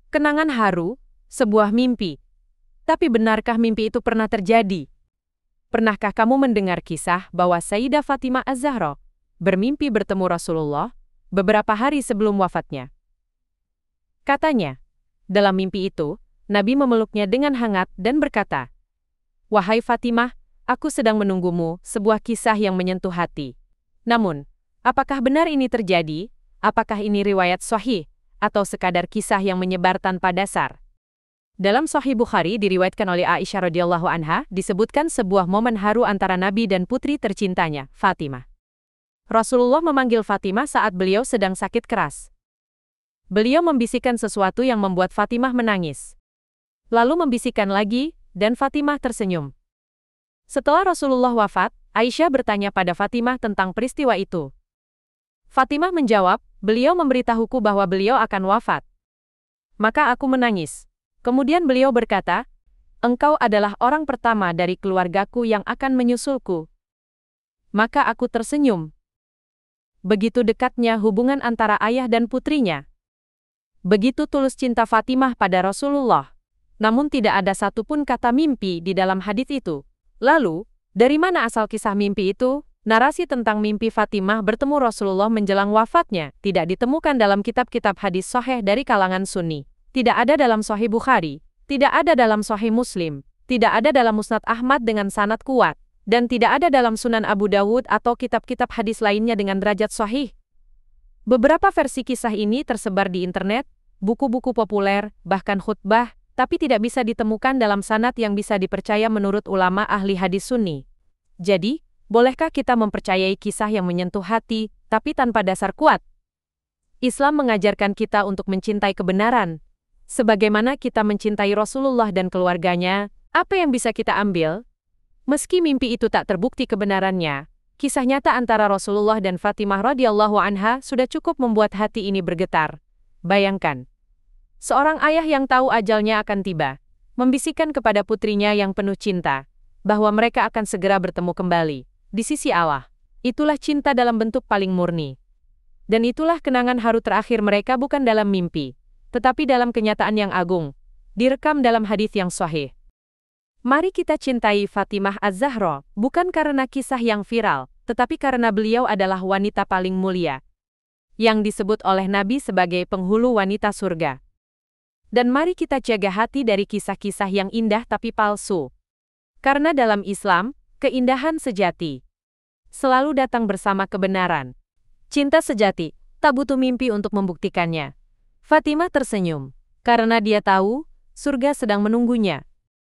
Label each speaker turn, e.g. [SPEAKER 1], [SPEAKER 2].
[SPEAKER 1] Kenangan haru, sebuah mimpi. Tapi benarkah mimpi itu pernah terjadi? Pernahkah kamu mendengar kisah bahwa Sayyidah Fatimah Az-Zahra bermimpi bertemu Rasulullah beberapa hari sebelum wafatnya? Katanya, dalam mimpi itu, Nabi memeluknya dengan hangat dan berkata, "Wahai Fatimah, aku sedang menunggumu," sebuah kisah yang menyentuh hati. Namun, apakah benar ini terjadi? Apakah ini riwayat sahih atau sekadar kisah yang menyebar tanpa dasar? Dalam Sahih Bukhari diriwayatkan oleh Aisyah radhiyallahu anha, disebutkan sebuah momen haru antara Nabi dan putri tercintanya, Fatimah. Rasulullah memanggil Fatimah saat beliau sedang sakit keras. Beliau membisikkan sesuatu yang membuat Fatimah menangis. Lalu membisikkan lagi, dan Fatimah tersenyum. Setelah Rasulullah wafat, Aisyah bertanya pada Fatimah tentang peristiwa itu. Fatimah menjawab, "Beliau memberitahuku bahwa beliau akan wafat. Maka aku menangis." Kemudian beliau berkata, "Engkau adalah orang pertama dari keluargaku yang akan menyusulku." Maka aku tersenyum. Begitu dekatnya hubungan antara ayah dan putrinya. Begitu tulus cinta Fatimah pada Rasulullah. Namun tidak ada satupun kata mimpi di dalam hadits itu. Lalu, dari mana asal kisah mimpi itu? Narasi tentang mimpi Fatimah bertemu Rasulullah menjelang wafatnya tidak ditemukan dalam kitab-kitab hadis sahih dari kalangan Sunni. Tidak ada dalam Sahih Bukhari, tidak ada dalam Sahih Muslim, tidak ada dalam Musnad Ahmad dengan sanad kuat, dan tidak ada dalam Sunan Abu Dawud atau kitab-kitab hadis lainnya dengan derajat sahih. Beberapa versi kisah ini tersebar di internet, buku-buku populer, bahkan khutbah, tapi tidak bisa ditemukan dalam sanad yang bisa dipercaya menurut ulama ahli hadis Sunni. Jadi, bolehkah kita mempercayai kisah yang menyentuh hati, tapi tanpa dasar kuat? Islam mengajarkan kita untuk mencintai kebenaran. Sebagaimana kita mencintai Rasulullah dan keluarganya, apa yang bisa kita ambil? Meski mimpi itu tak terbukti kebenarannya, kisah nyata antara Rasulullah dan Fatimah radhiyallahu anha sudah cukup membuat hati ini bergetar. Bayangkan, seorang ayah yang tahu ajalnya akan tiba, membisikkan kepada putrinya yang penuh cinta, bahwa mereka akan segera bertemu kembali di sisi Allah. Itulah cinta dalam bentuk paling murni. Dan itulah kenangan haru terakhir mereka bukan dalam mimpi, tetapi dalam kenyataan yang agung, direkam dalam hadis yang sahih. Mari kita cintai Fatimah Az-Zahra, bukan karena kisah yang viral, tetapi karena beliau adalah wanita paling mulia, yang disebut oleh Nabi sebagai penghulu wanita surga. Dan mari kita jaga hati dari kisah-kisah yang indah tapi palsu. Karena dalam Islam, keindahan sejati selalu datang bersama kebenaran. Cinta sejati tak butuh mimpi untuk membuktikannya. Fatimah tersenyum, karena dia tahu surga sedang menunggunya.